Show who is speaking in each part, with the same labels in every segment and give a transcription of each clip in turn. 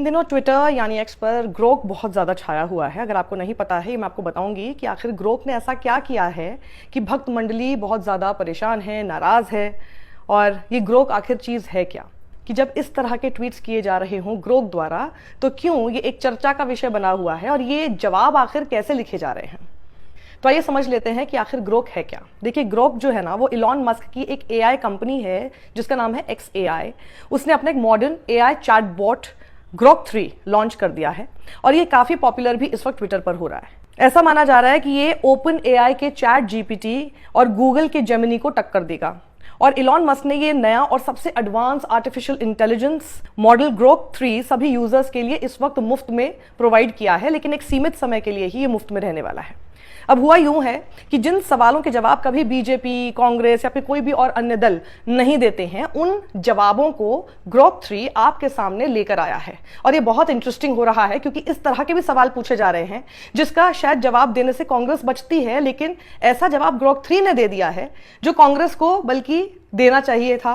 Speaker 1: इन दिनों ट्विटर यानी एक्स पर ग्रोक बहुत ज़्यादा छाया हुआ है। अगर आपको नहीं पता है, मैं आपको बताऊंगी कि आखिर ग्रोक ने ऐसा क्या किया है कि भक्त मंडली बहुत ज़्यादा परेशान है, नाराज़ है। और ये ग्रोक आखिर चीज़ है क्या कि जब इस तरह के ट्वीट्स किए जा रहे हों ग्रोक द्वारा, तो क्यों ये एक चर्चा का विषय बना हुआ है और ये जवाब आखिर कैसे लिखे जा रहे हैं। तो आइए समझ लेते हैं कि आखिर ग्रोक है क्या। देखिए, ग्रोक जो है ना, वो इलॉन मस्क की एक एआई कंपनी है जिसका नाम है XAI। उसने अपना एक modern AI chatbot Grok 3 launch कर दिया है और ये काफी पॉपुलर भी इस वक्त ट्विटर पर हो रहा है। ऐसा माना जा रहा है कि ये ओपन एआई के चैट जीपीटी और गूगल के जेमिनी को टक्कर देगा। और इलॉन मस्क ने ये नया और सबसे advance artificial intelligence model Grok 3 सभी यूजर्स के लिए इस वक्त मुफ्त में प्रोवाइड किया है, लेकिन एक सीमित समय के लिए ही ये मुफ्त में रहने वाला है। अब हुआ यूं है कि जिन सवालों के जवाब कभी बीजेपी, कांग्रेस या फिर कोई भी और अन्य दल नहीं देते हैं, उन जवाबों को ग्रोक 3 आपके सामने लेकर आया है। और ये बहुत इंटरेस्टिंग हो रहा है क्योंकि इस तरह के भी सवाल पूछे जा रहे हैं जिसका शायद जवाब देने से कांग्रेस बचती है, लेकिन ऐसा जवाब ग्रोक 3 ने दे दिया है जो कांग्रेस को बल्कि देना चाहिए था।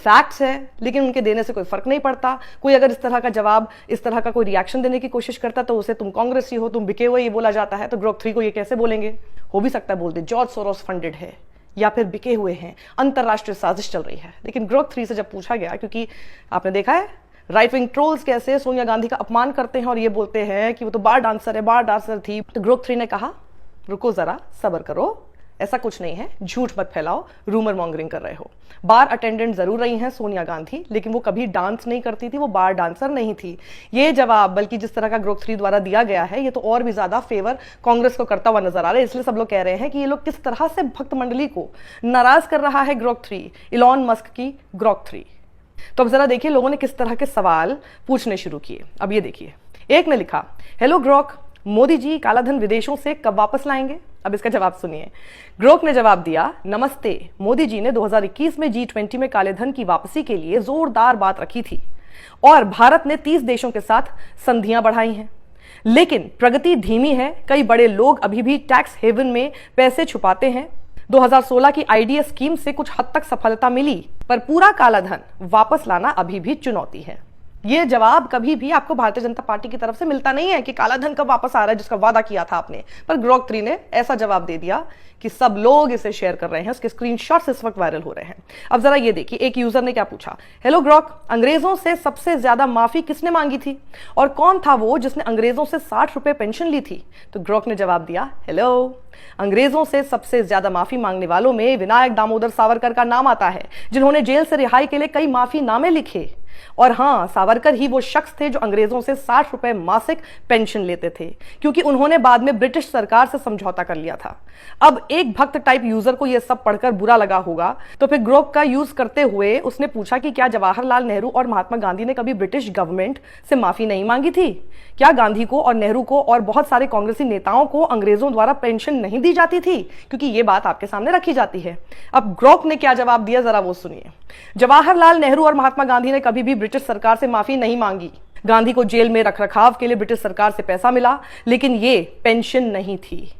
Speaker 1: फैक्ट्स है, लेकिन उनके देने से कोई फर्क नहीं पड़ता। कोई अगर इस तरह का जवाब, इस तरह का कोई रिएक्शन देने की कोशिश करता तो उसे तुम कांग्रेसी हो, तुम बिके हुए, ये बोला जाता है। तो ग्रोक 3 को ये कैसे बोलेंगे? हो भी सकता है बोल दे जॉर्ज सोरोस फंडेड है या फिर बिके हुए हैं, अंतरराष्ट्रीय साजिश चल रही है। लेकिन ग्रोक 3 से जब पूछा गया, क्योंकि आपने देखा है राइट विंग ट्रोल्स कैसे सोनिया गांधी का अपमान करते हैं और ये बोलते हैं कि वो तो बार डांसर है, बार डांसर थी। तो ग्रोक 3 ने कहा रुको जरा, सब्र करो, ऐसा कुछ नहीं है, झूठ मत फैलाओ, रूमर मॉन्गरिंग कर रहे हो। बार अटेंडेंट जरूर रही हैं सोनिया गांधी, लेकिन वो कभी डांस नहीं करती थी, वो बार डांसर नहीं थी। ये जवाब बल्कि जिस तरह का ग्रोक 3 द्वारा दिया गया है, ये तो और भी ज्यादा फेवर कांग्रेस को करता हुआ नजर आ रहा है। इसलिए सब लोग कह रहे हैं कि ये लोग किस तरह से भक्त मंडली को नाराज कर रहा है ग्रोक 3, इलॉन मस्क की ग्रोक 3। तो अब जरा देखिए लोगों ने किस तरह के सवाल पूछने शुरू किए। अब ये देखिए, एक ने लिखा, हेलो ग्रोक, मोदी जी कालाधन विदेशों से कब वापस लाएंगे? अब इसका जवाब सुनिए। ग्रोक ने जवाब दिया, नमस्ते, मोदी जी ने 2021 में G20 में काले धन की वापसी के लिए जोरदार बात रखी थी और भारत ने 30 देशों के साथ संधियां बढ़ाई हैं, लेकिन प्रगति धीमी है। कई बड़े लोग अभी भी टैक्स हेवन में पैसे छुपाते हैं। 2016 की IDS स्कीम से कुछ हद तक सफलता मिली, पर पूरा काला धन वापस लाना अभी भी चुनौती है। ये जवाब कभी भी आपको भारतीय जनता पार्टी की तरफ से मिलता नहीं है कि काला धन कब वापस आ रहा है जिसका वादा किया था आपने। पर ग्रोक 3 ने ऐसा जवाब दे दिया कि सब लोग इसे शेयर कर रहे हैं, उसके स्क्रीनशॉट्स इस वक्त वायरल हो रहे हैं। अब जरा ये देखिए, एक यूजर ने क्या पूछा, हेलो ग्रोक, अंग्रेजों से सबसे ज्यादा माफी किसने मांगी थी और कौन था वो जिसने अंग्रेजों से 60 रुपए पेंशन ली थी? तो ग्रोक ने जवाब दिया, हेलो, अंग्रेजों से सबसे ज्यादा माफी मांगने वालों में विनायक दामोदर सावरकर का नाम आता है, जिन्होंने जेल से रिहाई के लिए कई माफी नामे लिखे। और हाँ, सावरकर ही वो शख्स थे जो अंग्रेजों से 60 रुपए मासिक पेंशन लेते थे, क्योंकि उन्होंने बाद में ब्रिटिश सरकार से समझौता कर लिया था। अब एक भक्त टाइप यूजर को यह सब पढ़कर बुरा लगा होगा, तो फिर ग्रोक का यूज करते हुए उसने पूछा कि क्या जवाहरलाल नेहरू और महात्मा गांधी ने कभी ब्रिटिश गवर्नमेंट से माफी नहीं मांगी थी? क्या गांधी को और नेहरू को और बहुत सारे कांग्रेसी नेताओं को अंग्रेजों द्वारा पेंशन नहीं दी जाती थी? क्योंकि ये बात आपके सामने रखी जाती है। अब ग्रोक ने क्या जवाब दिया, जरा वो सुनिए। जवाहरलाल नेहरू और महात्मा गांधी ने कभी भी ब्रिटिश सरकार से माफी नहीं मांगी। गांधी को जेल में रखरखाव के लिए ब्रिटिश सरकार से पैसा मिला, लेकिन ये पेंशन नहीं थी।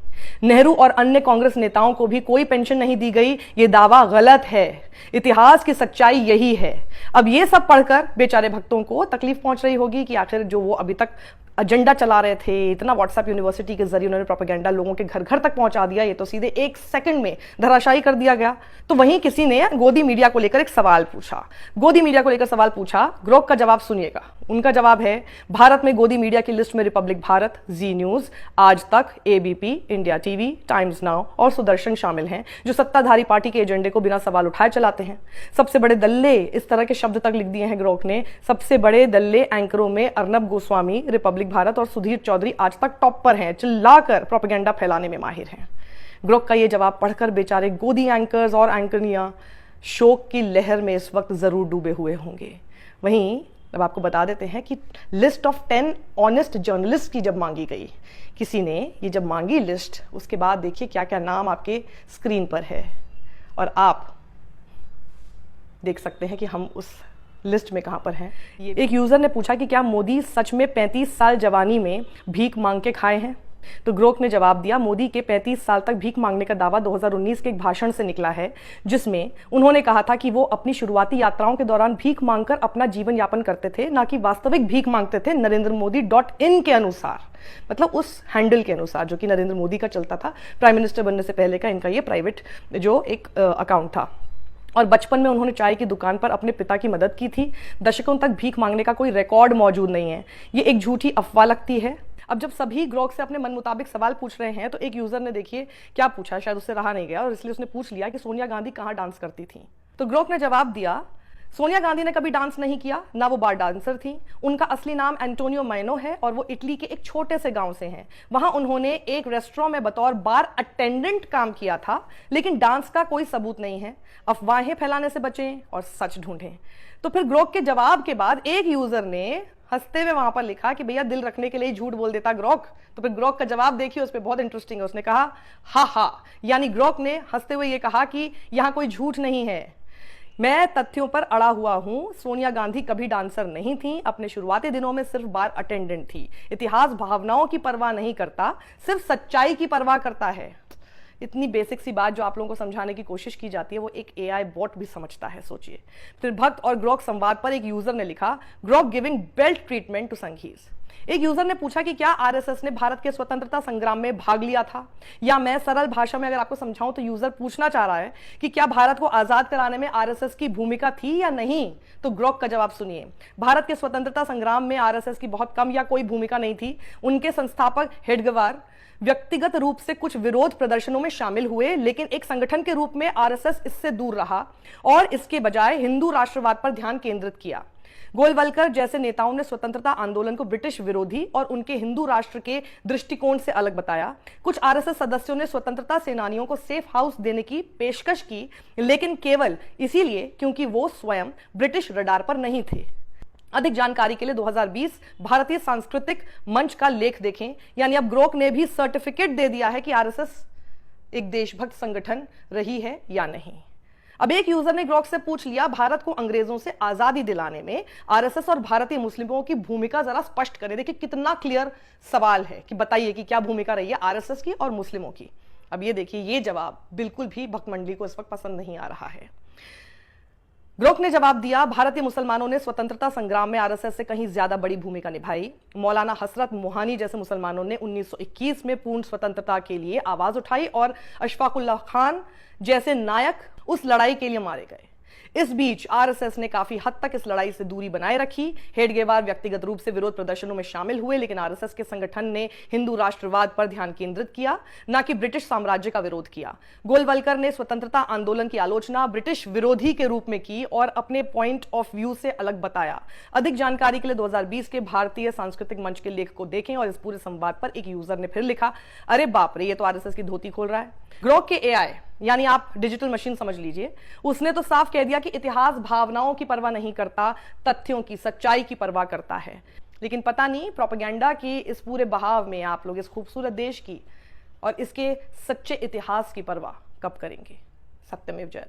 Speaker 1: नेहरू और अन्य कांग्रेस नेताओं को भी कोई पेंशन नहीं दी गई। ये दावा गलत है। इतिहास की सच्चाई यही है। अब ये सब पढ़कर बेचारे भक्तों को तकलीफ पहुंच रही होगी कि आखिर जो वो अभी तक एजेंडा चला रहे थे, इतना व्हाट्सएप यूनिवर्सिटी के जरिए उन्होंने प्रोपेगेंडा लोगों के घर घर तक पहुंचा दिया, ये तो सीधे 1 सेकंड में धराशायी कर दिया गया। तो वहीं किसी ने गोदी मीडिया को लेकर एक सवाल पूछा। गोदी मीडिया को लेकर सवाल पूछा, ग्रोक का जवाब सुनिएगा। उनका जवाब है, भारत में गोदी मीडिया की लिस्ट में रिपब्लिक भारत, जी न्यूज, आज तक, ABP, India TV, times now और सुदर्शन शामिल हैं, जो सत्ताधारी पार्टी के एजेंडे को बिना सवाल उठाए चलाते हैं। सबसे बड़े दल्ले, इस तरह के शब्द तक लिख दिए हैं ग्रोक ने। सबसे बड़े दल्ले एंकरों में अर्नब गोस्वामी, रिपब्लिक भारत और सुधीर चौधरी आज तक टॉप पर हैं, चिल्लाकर प्रोपेगेंडा फैलाने में माहिर हैं। ग्रोक का ये जवाब पढ़कर बेचारे गोदी एंकर्स और एंकरनियां शोक की लहर में इस वक्त जरूर डूबे हुए होंगे। वहीं अब आपको बता देते हैं कि लिस्ट ऑफ 10 ऑनेस्ट जर्नलिस्ट की जब मांगी गई, किसी ने ये जब मांगी लिस्ट, उसके बाद देखिए क्या क्या नाम आपके स्क्रीन पर है और आप देख सकते हैं कि हम उस लिस्ट में कहां पर हैं। एक यूजर ने पूछा कि क्या मोदी सच में 35 साल जवानी में भीख मांग के खाए हैं? तो ग्रोक ने जवाब दिया, मोदी के 35 साल तक भीख मांगने का दावा 2019 के एक भाषण से निकला है, जिसमें उन्होंने कहा था कि वो अपनी शुरुआती यात्राओं के दौरान भीख मांगकर अपना जीवन यापन करते थे, ना कि वास्तविक भीख मांगते थे NarendraModi.in के अनुसार, मतलब उस हैंडल के अनुसार जो कि नरेंद्र मोदी का चलता था। प्राइम मिनिस्टर बनने से पहले का इनका ये प्राइवेट जो एक अकाउंट था। और बचपन में उन्होंने चाय की दुकान पर अपने पिता की मदद की थी। दशकों तक भीख मांगने का कोई रिकॉर्ड मौजूद नहीं है। ये एक झूठी अफवाह लगती है। अब जब सभी ग्रोक से अपने मन मुताबिक सवाल पूछ रहे हैं, तो एक यूजर ने देखिए क्या पूछा, शायद उससे रहा नहीं गया और इसलिए उसने पूछ लिया कि सोनिया गांधी कहाँ डांस करती थी। तो ग्रोक ने जवाब दिया, सोनिया गांधी ने कभी डांस नहीं किया, ना वो बार डांसर थी। उनका असली नाम एंटोनियो मैनो है और वो इटली के एक छोटे से गांव से हैं। वहां उन्होंने एक रेस्टोरेंट में बतौर बार अटेंडेंट काम किया था, लेकिन डांस का कोई सबूत नहीं है। अफवाहें फैलाने से बचें और सच ढूंढें। तो फिर ग्रोक के जवाब के बाद एक यूजर ने हंसते हुए वहां पर लिखा कि भैया दिल रखने के लिए झूठ बोल देता ग्रोक। तो फिर ग्रोक का जवाब देखिए, उस पर बहुत इंटरेस्टिंग है। उसने कहा हा हा, यानी ग्रोक ने हंसते हुए ये कहा कि यहां कोई झूठ नहीं है, मैं तथ्यों पर अड़ा हुआ हूं। सोनिया गांधी कभी डांसर नहीं थी, अपने शुरुआती दिनों में सिर्फ बार अटेंडेंट थी। इतिहास भावनाओं की परवाह नहीं करता, सिर्फ सच्चाई की परवाह करता है। इतनी बेसिक सी बात जो आप लोगों को समझाने की कोशिश की जाती है, वो एक एआई बॉट भी समझता है, सोचिए। फिर भक्त और ग्रोक संवाद पर एक यूजर ने लिखा, Grok giving belt treatment to संघीज। एक यूजर ने पूछा कि क्या आरएसएस ने भारत के स्वतंत्रता संग्राम में भाग लिया था, या मैं सरल भाषा में अगर आपको समझाऊं तो यूजर पूछना चाह रहा है कि क्या भारत को आजाद कराने में आरएसएस की भूमिका थी या नहीं। तो ग्रोक का जवाब सुनिए, भारत के स्वतंत्रता संग्राम में आरएसएस की बहुत कम या कोई भूमिका नहीं थी। उनके संस्थापक हेडगेवार व्यक्तिगत रूप से कुछ विरोध प्रदर्शनों में शामिल हुए, लेकिन एक संगठन के रूप में आरएसएस इससे दूर रहा और इसके बजाय हिंदू राष्ट्रवाद पर ध्यान केंद्रित किया। गोलवलकर जैसे नेताओं ने स्वतंत्रता आंदोलन को ब्रिटिश विरोधी और उनके हिंदू राष्ट्र के दृष्टिकोण से अलग बताया। कुछ आरएसएस सदस्यों ने स्वतंत्रता सेनानियों को सेफ हाउस देने की पेशकश की, लेकिन केवल इसीलिए क्योंकि वो स्वयं ब्रिटिश रडार पर नहीं थे। अधिक जानकारी के लिए 2020 भारतीय सांस्कृतिक मंच का लेख देखें। यानी अब ग्रोक ने भी सर्टिफिकेट दे दिया है कि आरएसएस एक देशभक्त संगठन रही है या नहीं। अब एक यूजर ने ग्रोक से पूछ लिया, भारत को अंग्रेजों से आजादी दिलाने में आरएसएस और भारतीय मुस्लिमों की भूमिका जरा स्पष्ट करें। देखिए कितना क्लियर सवाल है कि बताइए कि क्या भूमिका रही है आरएसएस की और मुस्लिमों की। अब ये देखिए, ये जवाब बिल्कुल भी भक्त मंडली को इस वक्त पसंद नहीं आ रहा है। ग्रोक ने जवाब दिया, भारतीय मुसलमानों ने स्वतंत्रता संग्राम में आरएसएस से कहीं ज्यादा बड़ी भूमिका निभाई। मौलाना हसरत मोहानी जैसे मुसलमानों ने 1921 में पूर्ण स्वतंत्रता के लिए आवाज उठाई और अशफाकुल्लाह खान जैसे नायक उस लड़ाई के लिए मारे गए। इस बीच आरएसएस ने काफी हद तक इस लड़ाई से दूरी बनाए रखी। हेडगेवार व्यक्तिगत रूप से विरोध प्रदर्शनों में शामिल हुए, लेकिन आरएसएस के संगठन ने हिंदू राष्ट्रवाद पर ध्यान केंद्रित किया, न कि ब्रिटिश साम्राज्य का विरोध किया। गोलवलकर ने स्वतंत्रता आंदोलन की आलोचना ब्रिटिश विरोधी के रूप में की और अपने पॉइंट ऑफ व्यू से अलग बताया। अधिक जानकारी के लिए 2020 के भारतीय सांस्कृतिक मंच के लेख को देखें। और इस पूरे संवाद पर एक यूजर ने फिर लिखा, अरे बाप रे, ये तो आरएसएस की धोती खोल रहा है। ग्रोक के एआई यानी आप डिजिटल मशीन समझ लीजिए, उसने तो साफ कह दिया कि इतिहास भावनाओं की परवाह नहीं करता, तथ्यों की, सच्चाई की परवाह करता है। लेकिन पता नहीं प्रोपेगेंडा की इस पूरे बहाव में आप लोग इस खूबसूरत देश की और इसके सच्चे इतिहास की परवाह कब करेंगे। सत्यमेव जयते।